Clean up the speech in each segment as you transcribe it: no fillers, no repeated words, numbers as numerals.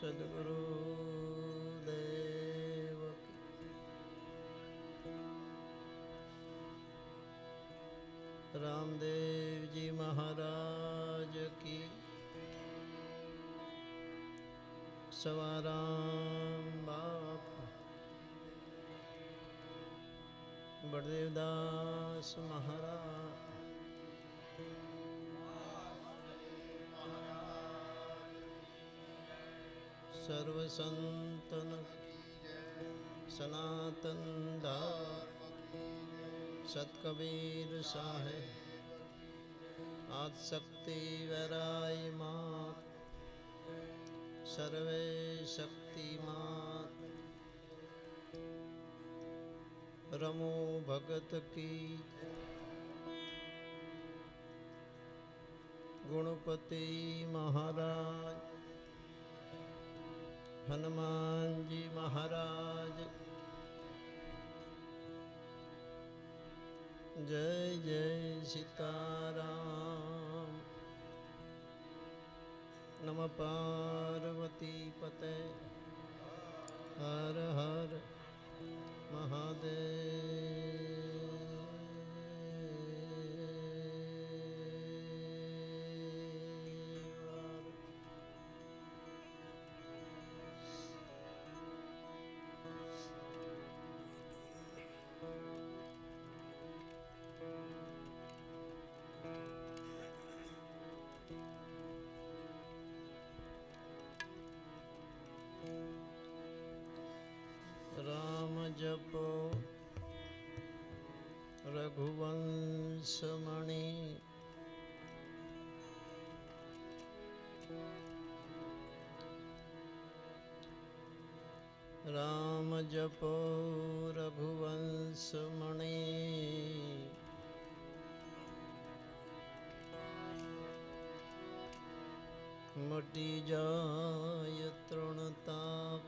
सद्गुरु देव की। रामदेव जी महाराज की। सवाराम बाप बड़देव दास महाराज। सर्व संतन सनातन धर्म सतकबीर साहेब आदिशक्ति वैराय मात सर्वे शक्ति मात रमो भगत की। गुणपति महाराज हनुमान जी महाराज जय जय सीताराम। नमः पार्वती पते हर हर महादेव। राम जपो रघुवंश मणि राम जपो रघुवंश मणि मटि जाय तृणताप।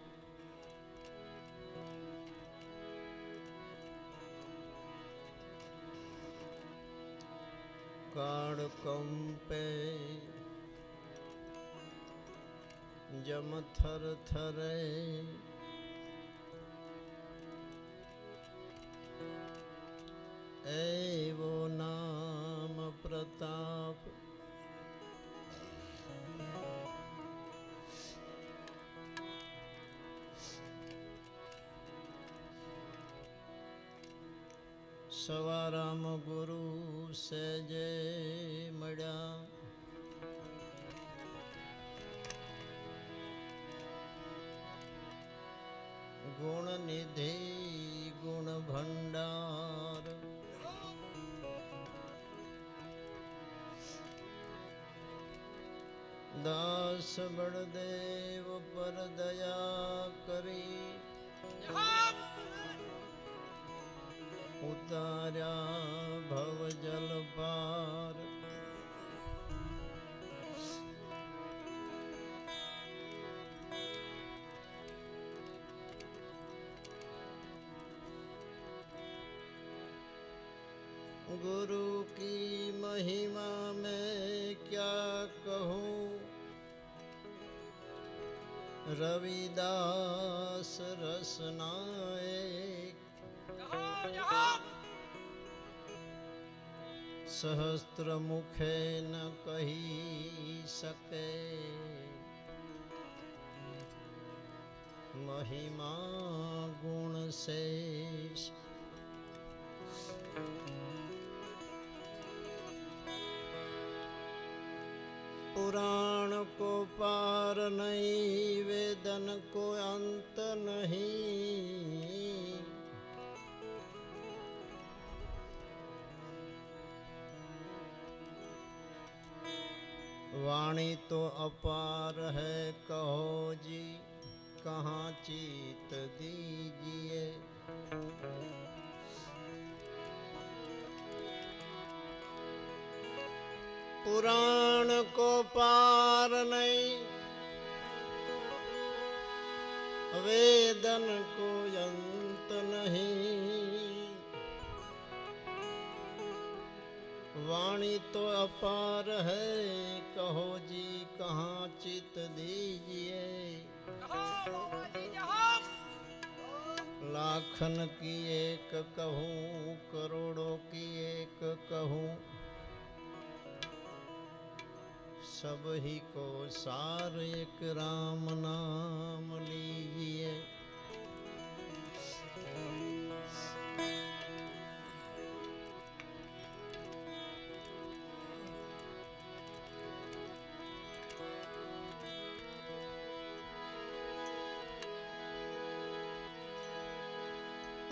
काढ़ कंपे जम थर थरे। एवो नाम प्रताप सवाराम गुरु सहजे मड़ा। गुण निधि गुण भंडार। दास बड़देव पर दया करी। उतारा भव जल पार। गुरु की महिमा मैं क्या कहूँ। रविदास रसनाए सहस्त्र मुखे न कही सके। महिमा गुण शेष पुराण को पार नहीं वेदन को अंत नहीं। वाणी तो अपार है कहो जी कहाँ चीत दीजिए। पुराण को पार नहीं वेदन को अंत नहीं। वाणी तो अपार है कहो जी कहाँ चित दीजिए। लाखन की एक कहूँ, करोड़ों की एक कहूँ, सब ही को सार एक राम नाम लीजिए।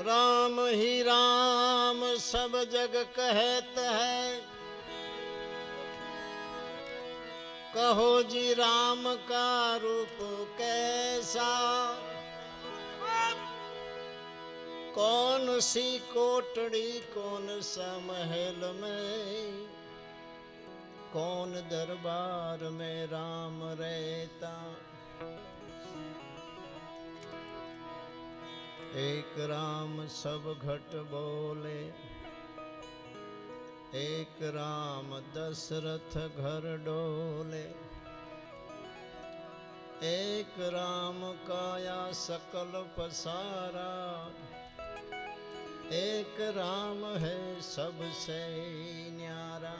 राम ही राम सब जग कहत है, कहो जी राम का रूप कैसा। कौन सी कोटड़ी कौन सा महल में, कौन दरबार में राम रहता। एक राम सब घट बोले, एक राम दशरथ घर डोले। एक राम काया सकल पसारा, एक राम है सबसे न्यारा।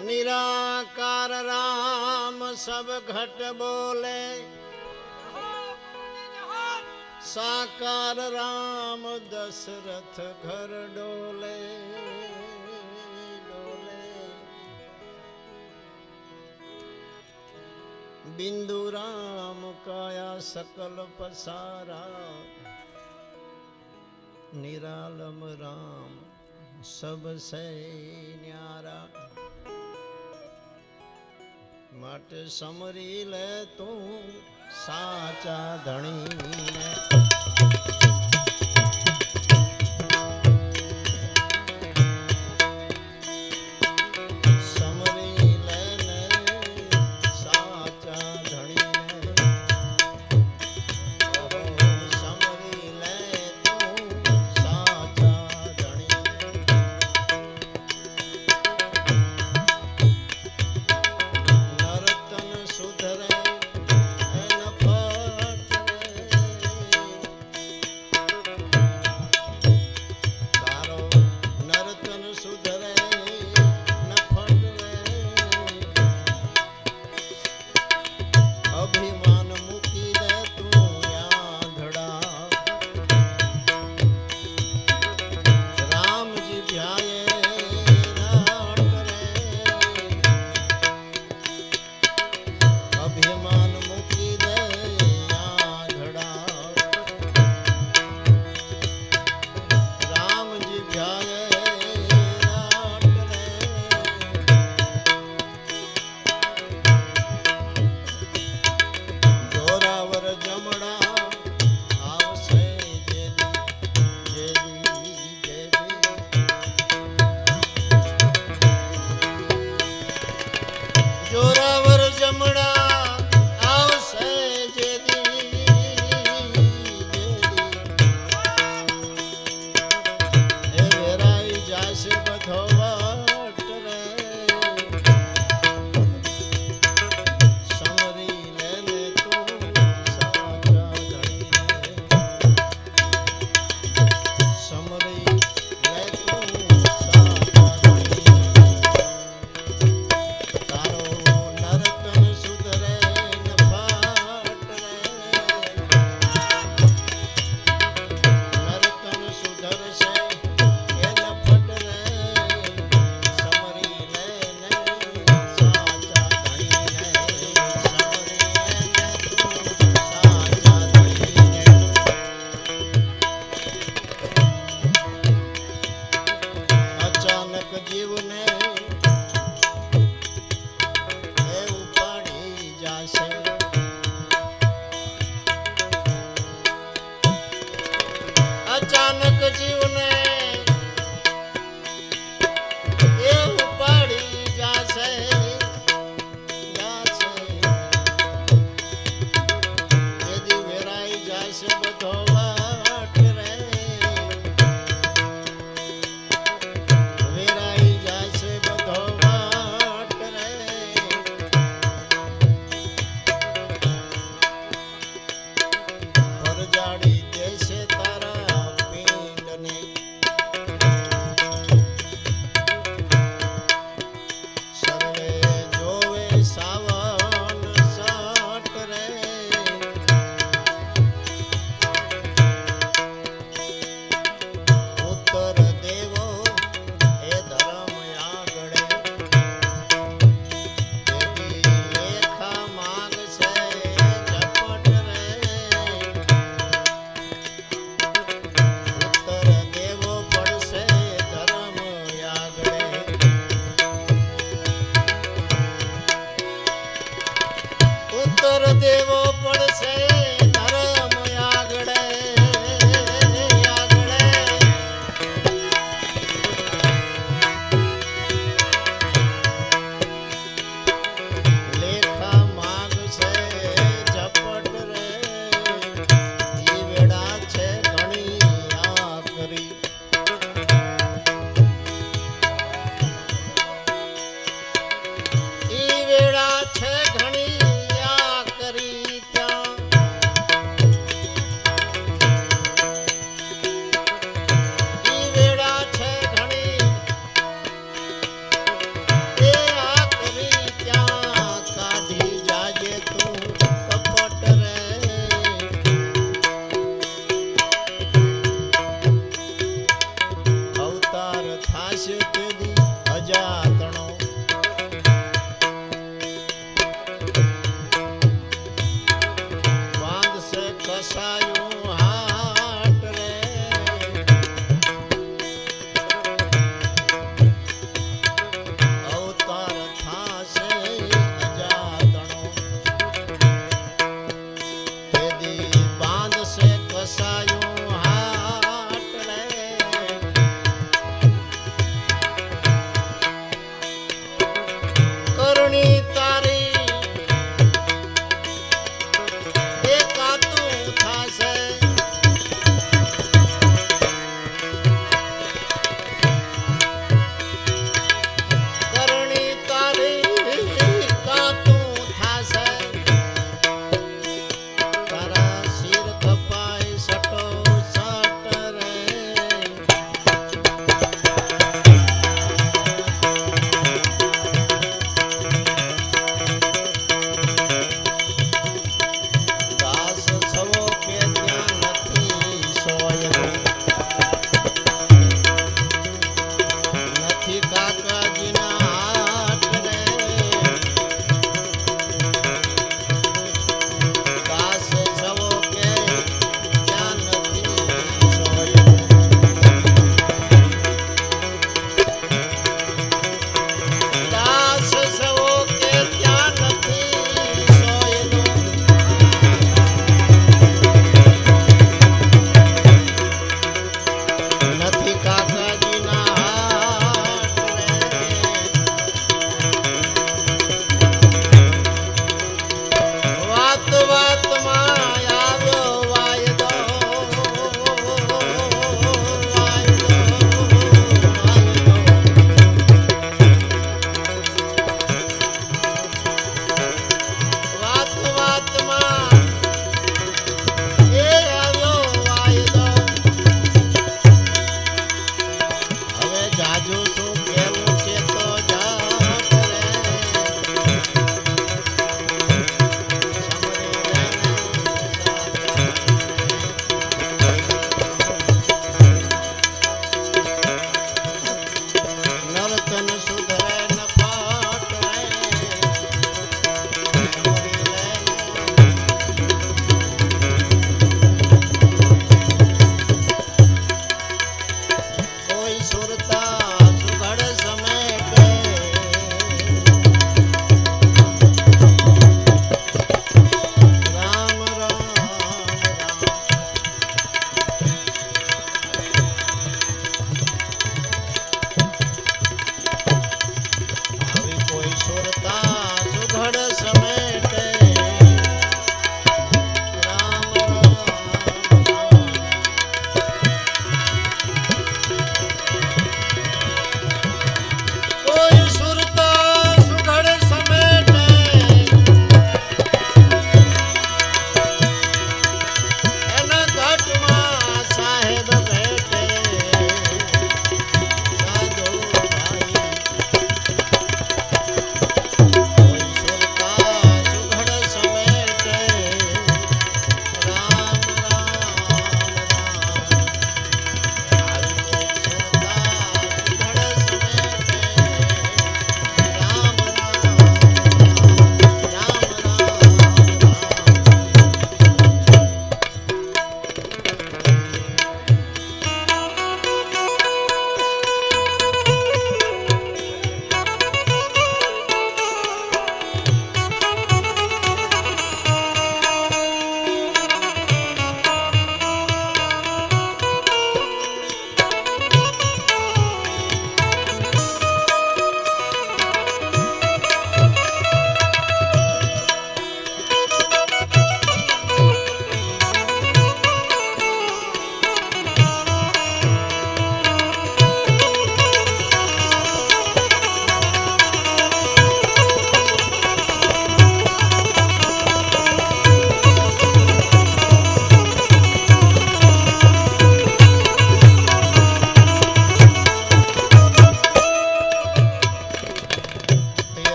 निराकार राम सब घट बोले, साकार राम दशरथ घर डोले। बिंदु राम काया सकल पसारा, निरालम राम सबसे न्यारा। માટે સમરી લે તું સાચા ધણીને। થાશે તેદી અજાતણો બાંધશે કસાયું હાટ રે અવતાર થાશે અજાતણો તેદી બાંધશે કસાયું હાટ રે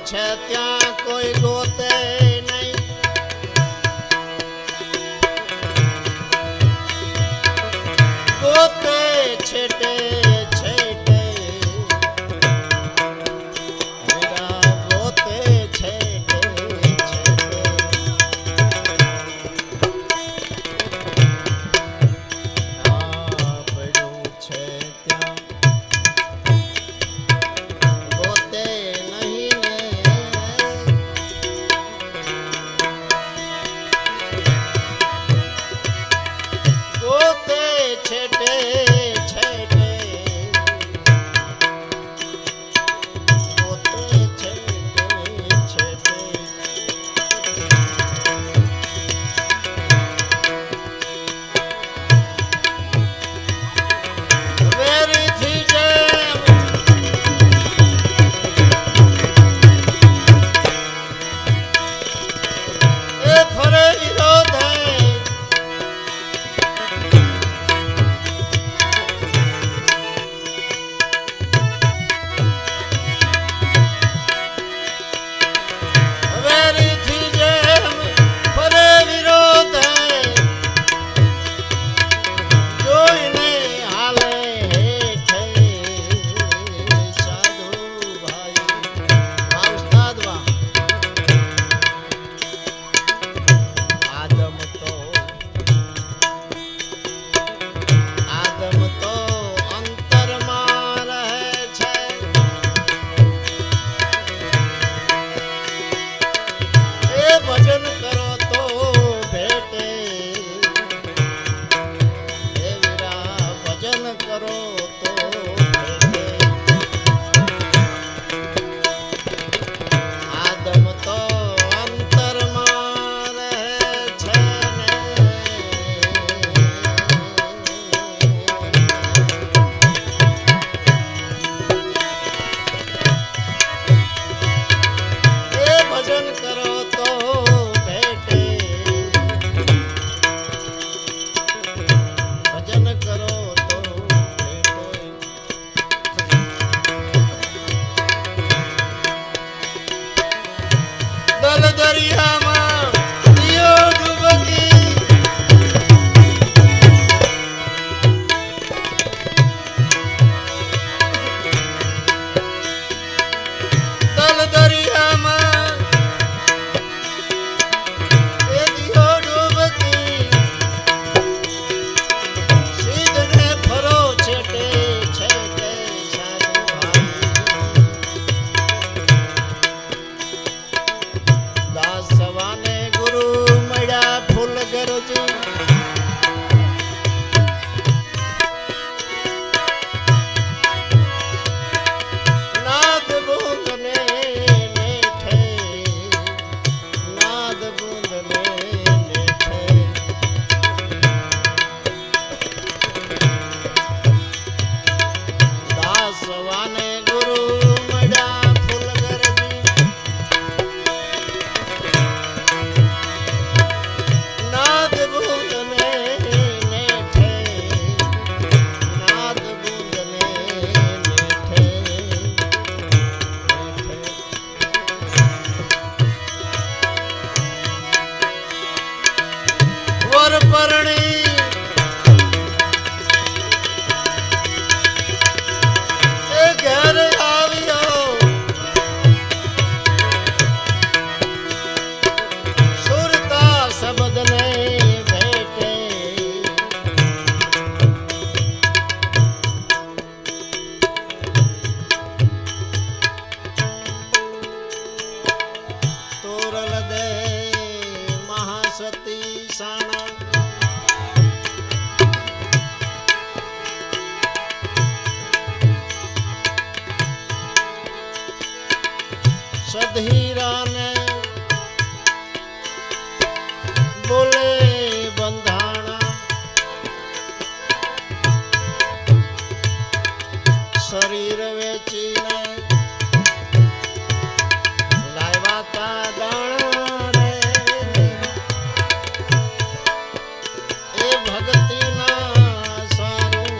છે ત્યાં કોઈ ગોતે નહીં, ગોતે છેટે છેટે વીરા ગોતે છેટે છેટે આ પડ્યું છે ત્યાં ગોતે નહીં ને ગોતે છેટે છેટે ગોતે છેટે છેટે વેરીથી જેમ એ ફરે વિરોધે વેરીથી જેમ ફરે વિરોધે જોઈને હાલે હેઠે સાધુ ભાઈ ઉસ્તાદ વાહ આદમ તો અંતરમાં રહે છે, એ ભજન કરો તો ભેટે, એ વીરા ભજન કરો તો ભેટે. આદમ તો અંતરમાં રહે છે ને એ ભજન કરો તો ભેટે, ભજન કરો તો ભેટે. દલ દરિયામાં દિયો ડૂબકી, દલ દરિયામાં એ દિયો ડૂબકી, સીધને ફરો છેટે છેટે સાધુ ભાઈ. દાસ સવાને ગુરુ મળ્યા ફૂલ ગરજી, નાદ બૂંદને નેઠે, નાદ બૂંદને નેઠે. દાસ સવાને ગુરુ મળ્યા ફૂલ ગરજી, નાદ બૂંદને નેઠે, નાદ બૂંદને નેઠે નેઠે. વર પરણી એ ઘેર આવ્યો, સુરતા શબ્દને ભેટે. તોરલ દે મહાસતી સાણા, સધીરાને બોલે બંધાણા, શરીર વેચીને લાવ્યા તા દાણા રે, એ ભક્તિના સારું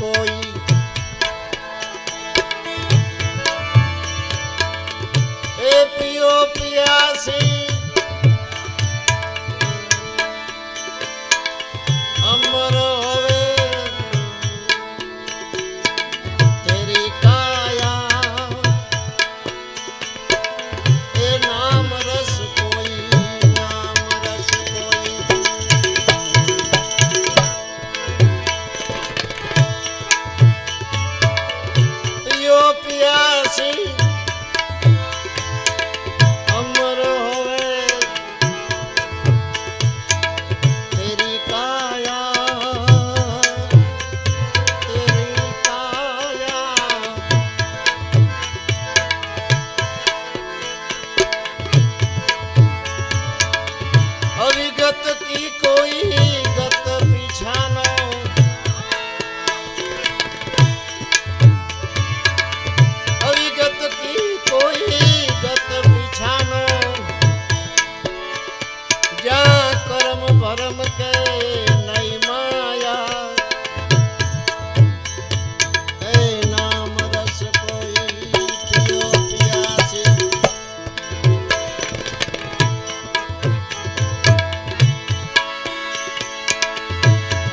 कोई ए पियो पियासी अमर होवे तेरी काया ए नाम रस कोई नाम रस कोई पियो पियासी अमर होवे तेरी काया तेरी काया अविगत की कोई गत बिछानो अविगत की कोई गत बिछानो जा कर्म भरम के नई माया ए नाम रस कोई पियो पियासी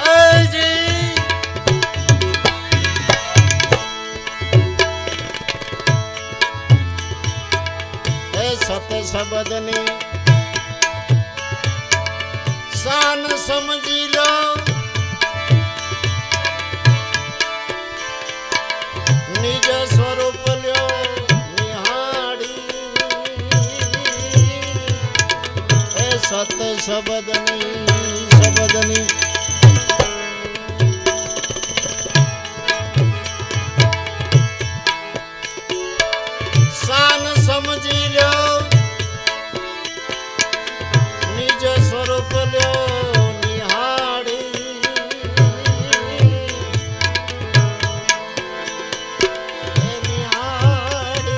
ऐ जी ए सत सबदनी शान समझी लो निज स्वरूप लो निहाड़ी ए सत सबदनी सबदनी शान समझी लो निज स्वरूप लो निहाड़ी ए निहाड़ी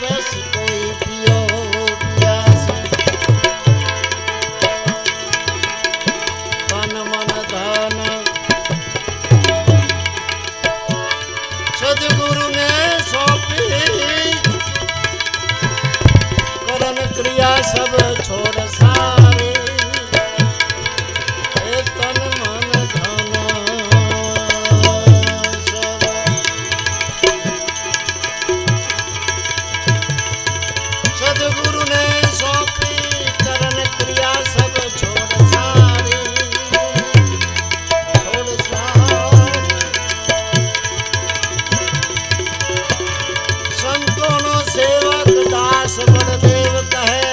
रस कोई पियो पियासी तन मन धन सदगुरु ने सौंपी करन क्रिया सब छोड़ सारे तन मन धन सब सदगुरु ने सौंपी करन क्रिया सब छोड़ सारी छोड़ सारी संतों नो सेवक दास बलदेव कहे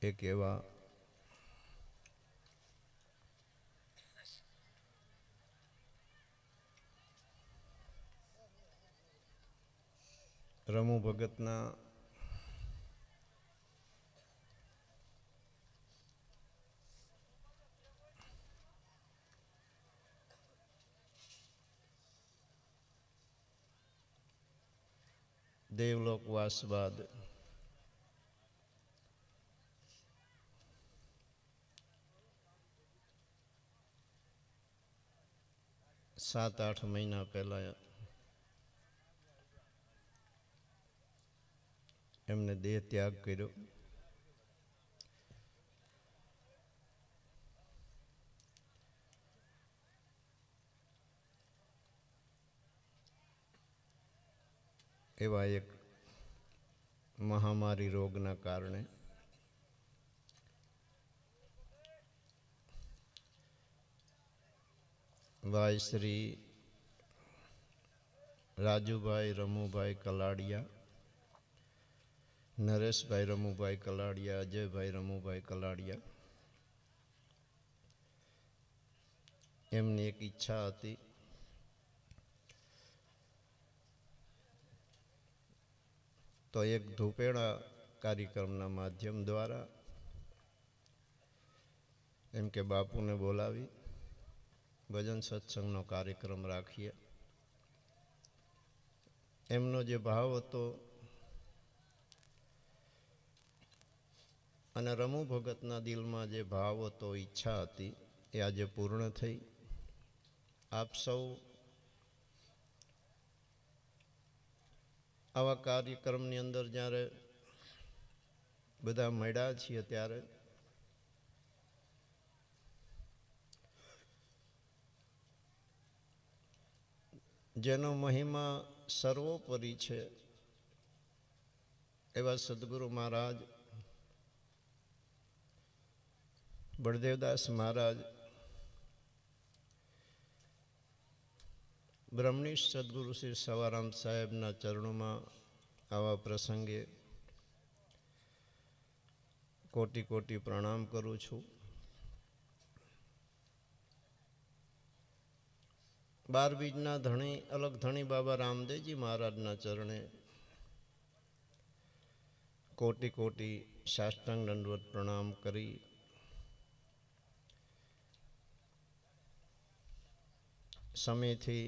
एक एवा रमू भगतना देवलोकवास बाद सात आठ महीना पहला एमने देह त्याग कर्यो। एवा एक महामारी रोगना कारणे भाई श्री राजूभाई रमूभाई कलाड़िया, नरेश भाई रमूभाई कलाड़िया, अजय भाई रमूभाई कलाड़िया एमनी एक इच्छा थी तो एक धूपेड़ा कार्यक्रमना माध्यम द्वारा एम के बापू ने बोलावी भजन सत्संगनो कार्यक्रम राखीए। एमनो जे भाव हतो अने रमू भगतना दिलमां जे भाव हतो इच्छा हती ए आजे पूर्ण थई। आप सौ आवा कार्यक्रमनी अंदर ज्यारे बधा मळ्या छीए त्यारे જેનો મહિમા સર્વોપરી છે એવા સદગુરુ મહારાજ બળદેવદાસ મહારાજ, બ્રહ્મનિષ્ઠ સદગુરુ શ્રી સવારામ સાહેબના ચરણોમાં આવા પ્રસંગે કોટી કોટી પ્રણામ કરું છું. 12 બીજના ધણી અલગ ધણી બાબા રામદેવજી મહારાજના ચરણે કોટી કોટી સાષ્ટાંગ દંડવત પ્રણામ કરી સમયથી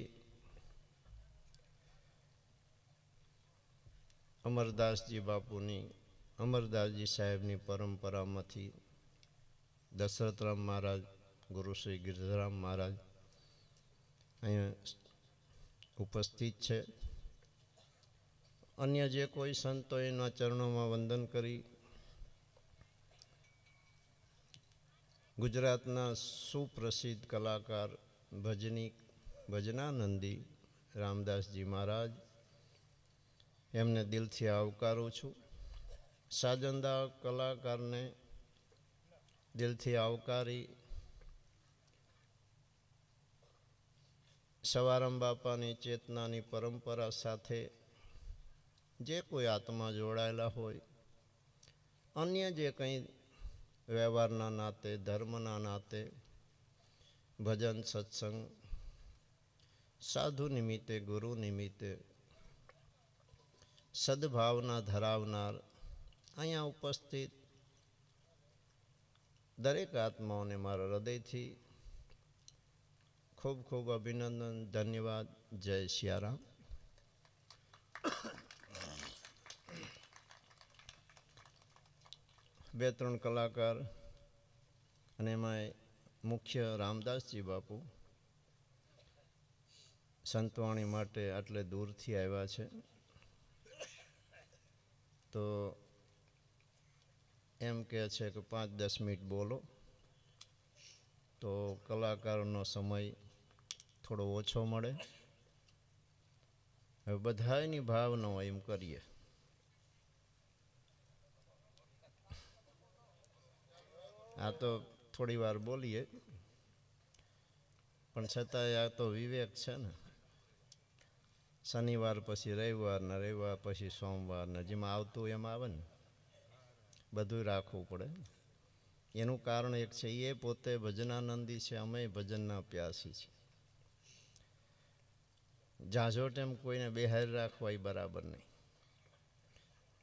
અમરદાસજી બાપુની, અમરદાસજી સાહેબની પરંપરામાંથી દશરથરામ મહારાજ, ગુરુ શ્રી ગિરધરામ મહારાજ અહીંયા ઉપસ્થિત છે. અન્ય જે કોઈ સંતો એના ચરણોમાં વંદન કરી ગુજરાતના સુપ્રસિદ્ધ કલાકાર ભજનાનંદી રામદાસજી મહારાજ, એમને દિલથી આવકારું છું. સાજંદા કલાકારને દિલથી આવકારી સવારામ બાપાની ચેતનાની પરંપરા સાથે જે કોઈ આત્મા જોડાયેલા હોય, અન્ય જે કંઈ વ્યવહારના નાતે, ધર્મના નાતે, ભજન સત્સંગ, સાધુ નિમિત્તે, ગુરુ નિમિત્તે સદભાવના ધરાવનાર અહીંયા ઉપસ્થિત દરેક આત્માઓને મારા હૃદયથી ખૂબ ખૂબ અભિનંદન, ધન્યવાદ. જય સિયારામ. બે ત્રણ કલાકાર અને એમાં મુખ્ય રામદાસજી બાપુ સંતવાણી માટે આટલે દૂરથી આવ્યા છે, તો એમ કહે છે કે 5-10 મિનિટ બોલો, તો કલાકારોનો સમય થોડો ઓછો મળે. હવે બધાની ભાવ ન હોય એમ કરીએ. આ તો થોડી વાર બોલીએ, પણ છતાંય આ તો વિવેક છે ને. શનિવાર પછી રવિવાર ને રવિવાર પછી સોમવાર ને જેમાં આવતું એમ આવે ને, બધું રાખવું પડે. એનું કારણ એક છે, એ પોતે ભજનાનંદી છે, અમે ભજનના પ્યાસી છીએ. ઝાઝો ટેમ કોઈને બેહારી રાખવા એ બરાબર નહીં.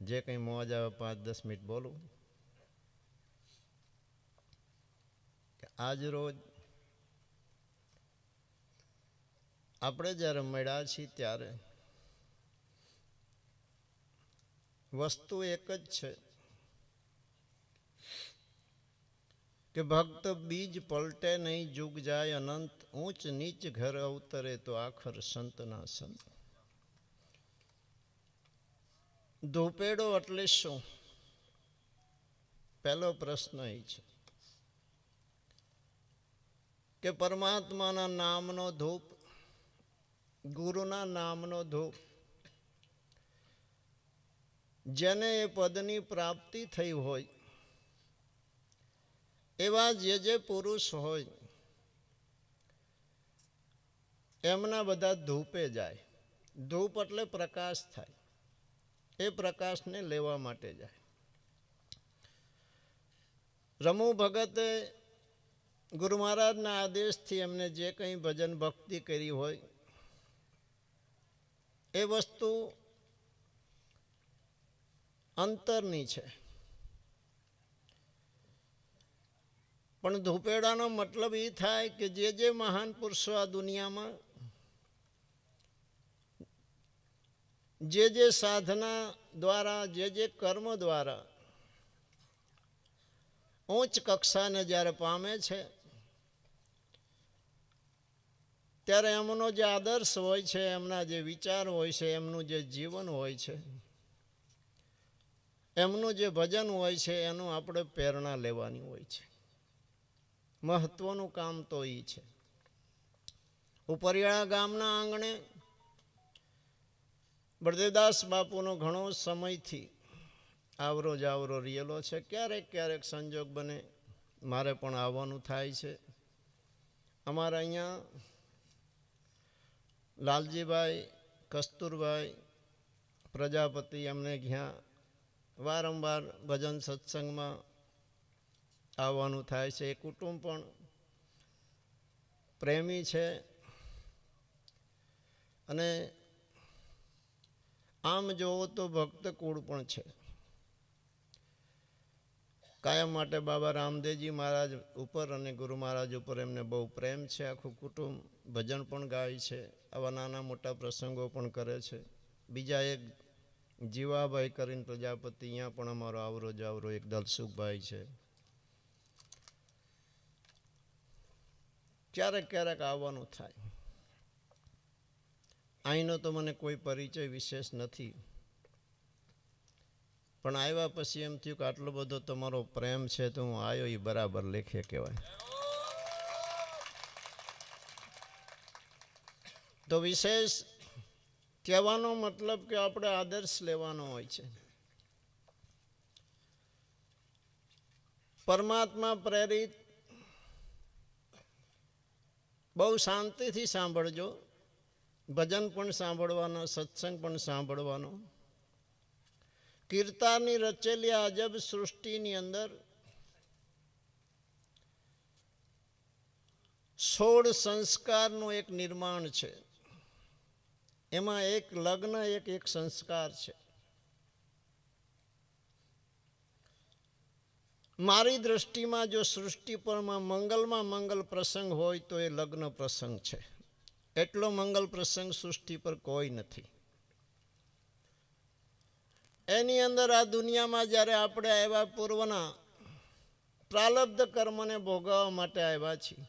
જે કંઈ મોજ આવે 5-10 મિનિટ બોલું. આજ રોજ આપણે જ્યારે મળ્યા છીએ ત્યારે વસ્તુ એક જ છે કે ભક્ત બીજ પલટે નહીં, જુગ જાય અનંત, ઊંચ નીચ ઘર અવતરે તો આખર સંતના સંત. ધૂપેડો એટલે શું? પહેલો પ્રશ્ન એ છે કે પરમાત્માના નામનો ધૂપ, ગુરુના નામનો ધૂપ, જેને એ પદની પ્રાપ્તિ થઈ હોય એવા જે પુરુષ હોય એમના બધા ધૂપે જાય. ધૂપ એટલે પ્રકાશ થાય, એ પ્રકાશને લેવા માટે જાય. રમુ ભગતે ગુરુ મહારાજના આદેશથી એમને જે કંઈ ભજન ભક્તિ કરી હોય એ વસ્તુ અંતરની છે. પણ ધૂપેડાનો મતલબ એ થાય કે જે મહાન પુરુષો આ દુનિયામાં જે સાધના દ્વારા, જે કર્મ દ્વારા ઉચ્ચ કક્ષાને જ્યારે પામે છે, ત્યારે એમનો જે આદર્શ હોય છે, એમના જે વિચાર હોય છે, એમનું જે જીવન હોય છે, એમનું જે ભજન હોય છે, એનું આપણે પ્રેરણા લેવાની હોય છે. મહત્વનું કામ તો એ છે. ઉપરિયાળા ગામના આંગણે બળદેવદાસ બાપુનો ઘણો સમયથી આવરો જાવરો રિયેલો છે. ક્યારેક ક્યારેક સંજોગ બને મારે પણ આવવાનું થાય છે. અમારા અહીંયા લાલજીભાઈ, કસ્તુરભાઈ પ્રજાપતિ એમને ત્યાં વારંવાર ભજન સત્સંગમાં આવવાનું થાય છે. એ કુટુંબ પણ પ્રેમી છે અને આમ જોવો તો ભક્ત કુળ પણ છે. કાયમ માટે બાબા રામદેવજી મહારાજ ઉપર અને ગુરુ મહારાજ ઉપર એમને બહુ પ્રેમ છે. આખું કુટુંબ ભજન પણ ગાય છે, આવા નાના મોટા પ્રસંગો પણ કરે છે. બીજા એક જીવાભાઈ કરીને પ્રજાપતિ, અહીંયા પણ અમારો આવરો જાવરો એક દલસુખભાઈ છે. ક્યારેક ક્યારેક આવવાનું થાય. અહીંનો તો મને કોઈ પરિચય વિશેષ નથી, પણ આવ્યા પછી એમ થયું કે આટલો બધો તમારો પ્રેમ છે તો હું આવ્યો એ બરાબર લેખે કહેવાય. તો વિશેષ કહેવાનો મતલબ કે આપણે આદર્શ લેવાનો હોય છે. પરમાત્મા પ્રેરિત બહુ શાંતિથી સાંભળજો. ભજન પણ સાંભળવાનો, સત્સંગ પણ સાંભળવાનો. કીર્તાની રચેલી અજબ સૃષ્ટિની અંદર 16 સંસ્કારનું એક નિર્માણ છે. એમાં એક લગ્ન એક સંસ્કાર છે. મારી દ્રષ્ટિમાં જો સૃષ્ટિ પરમાં મંગલમાં મંગલ પ્રસંગ હોય તો એ લગ્ન પ્રસંગ છે. એટલો મંગલ પ્રસંગ સૃષ્ટિ પર કોઈ નથી. એની અંદર આ દુનિયામાં જ્યારે આપણે આવ્યા પૂર્વના પ્રાલબ્ધ કર્મને ભોગવવા માટે આવ્યા છીએ.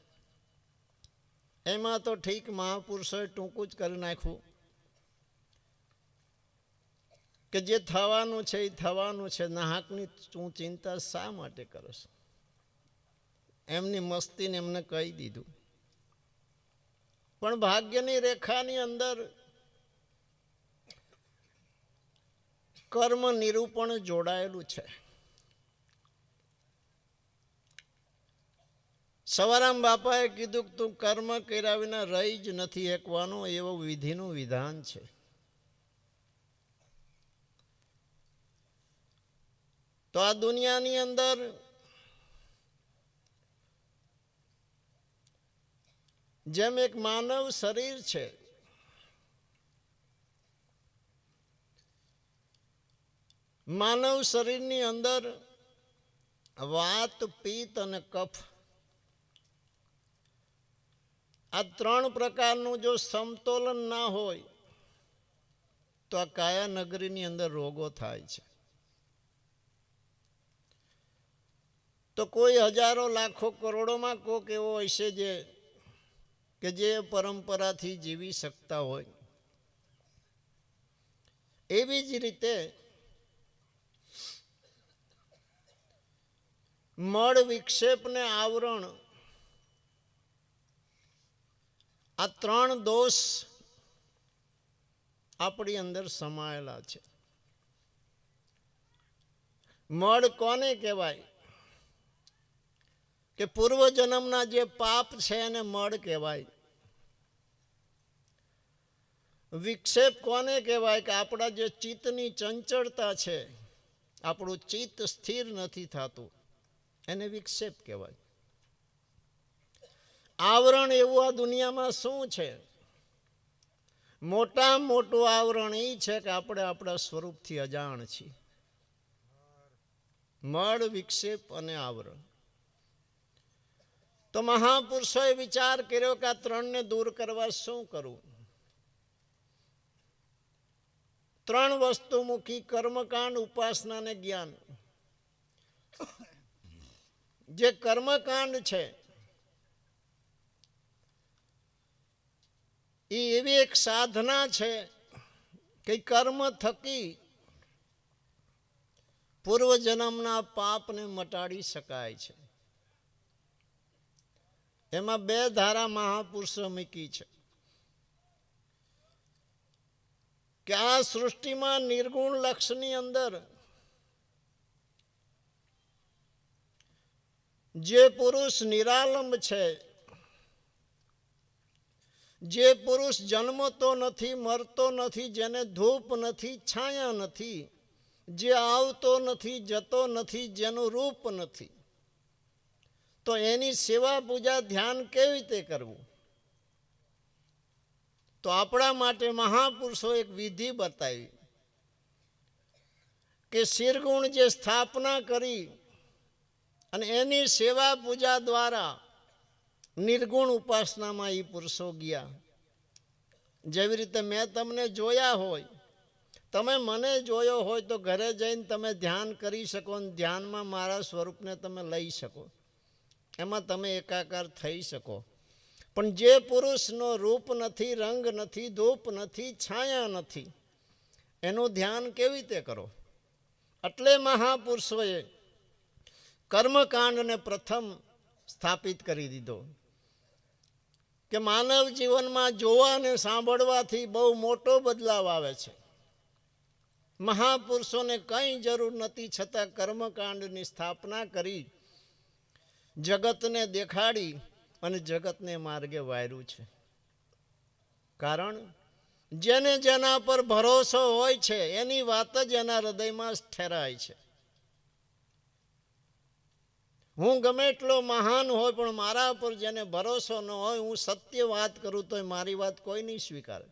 એમાં તો ઠીક મહાપુરુષોએ ટૂંકું જ કરી નાખ્યું કે જે થવાનું છે એ થવાનું છે. નાહકની તું ચિંતા શા માટે કરશ? એમની મસ્તીને એમને કહી દીધું. પણ ભાગ્યની રેખાની અંદર કર્મ નિરૂપણ જોડાયેલું છે. સવારામ બાપાએ કીધું કે તું કર્મ કર્યા વિના રહી જ નથી શકવાનો, એવું વિધિનું વિધાન છે. તો આ દુનિયાની અંદર જેમ એક માનવ શરીર છે, માનવ શરીરની અંદર વાત, પિત્ત અને કફ, આ 3 પ્રકારનું જો સમતોલન ના હોય તો આ કાયા નગરીની અંદર રોગો થાય છે. તો કોઈ હજારો લાખો કરોડોમાં કોક એવો હશે જે પરંપરાથી જીવી શકતા હોય. એવી જ રીતે મળ, વિક્ષેપ ને આવરણ, આ 3 દોષ આપણી અંદર સમાયેલા છે. મળ કોને કહેવાય? કે પૂર્વજન્મના જે પાપ છે એને મળ કહેવાય. વિક્ષેપ કોને કહેવાય? કે આપણા જે ચિત્તની ચંચળતા છે, આપણું ચિત્ત સ્થિર નથી થતું, એને વિક્ષેપ કહેવાય. આવરણ એવું આ દુનિયામાં શું છે? મોટામાં મોટું આવરણ એ છે કે આપણે આપણા સ્વરૂપથી અજાણ છીએ. મળ, વિક્ષેપ અને આવરણ. તો મહાપુરુષોએ વિચાર કર્યો કે આ 3ને દૂર કરવા શું કરવું? 3 વસ્તુ મૂકી: કર્મકાંડ, ઉપાસના અને જ્ઞાન. જે કર્મકાંડ છે એ એવી એક સાધના છે કે કર્મ થકી પૂર્વજન્મના પાપને મટાડી શકાય છે. એમાં 2 ધારા મહાપુરુષો મૂકી છે. કે આ સૃષ્ટિમાં નિર્ગુણ લક્ષની અંદર જે પુરુષ નિરાલંબ છે, જે પુરુષ જન્મતો નથી, મરતો નથી, જેને ધૂપ નથી, છાયા નથી, જે આવતો નથી, જતો નથી, જેનું રૂપ નથી, તો એની સેવા પૂજા ધ્યાન કેવી રીતે કરવું? તો આપણા માટે મહાપુરુષો એક વિધિ બતાવી કે શિરગુણ જે સ્થાપના કરી અને એની સેવા પૂજા દ્વારા નિર્ગુણ ઉપાસનામાં એ પુરુષો ગયા. જેવી રીતે મેં તમને જોયા હોય, તમે મને જોયો હોય તો ઘરે જઈને તમે ધ્યાન કરી શકો અને ધ્યાનમાં મારા સ્વરૂપને તમે લઈ શકો, એમાં તમે એકાકાર થઈ શકો. પણ જે પુરુષનો રૂપ નથી, રંગ નથી, ધૂપ નથી, છાયા નથી, એનું ધ્યાન કેવી રીતે કરો? એટલે મહાપુરુષોએ કર્મકાંડને પ્રથમ સ્થાપિત કરી દીધો કે માનવ જીવનમાં જોવા અને સાંભળવાથી બહુ મોટો બદલાવ આવે છે. મહાપુરુષોને કંઈ જરૂર નથી, છતાં કર્મકાંડની સ્થાપના કરી જગતને દેખાડી અને જગતને માર્ગે વાર્યું છે. કારણ જેને જેના પર ભરોસો હોય છે એની વાત જ એના હૃદયમાં ઠેરાય છે. હું ગમે એટલો મહાન હોય પણ મારા પર જેને ભરોસો ન હોય, હું સત્ય વાત કરું તો મારી વાત કોઈ નહીં સ્વીકારે.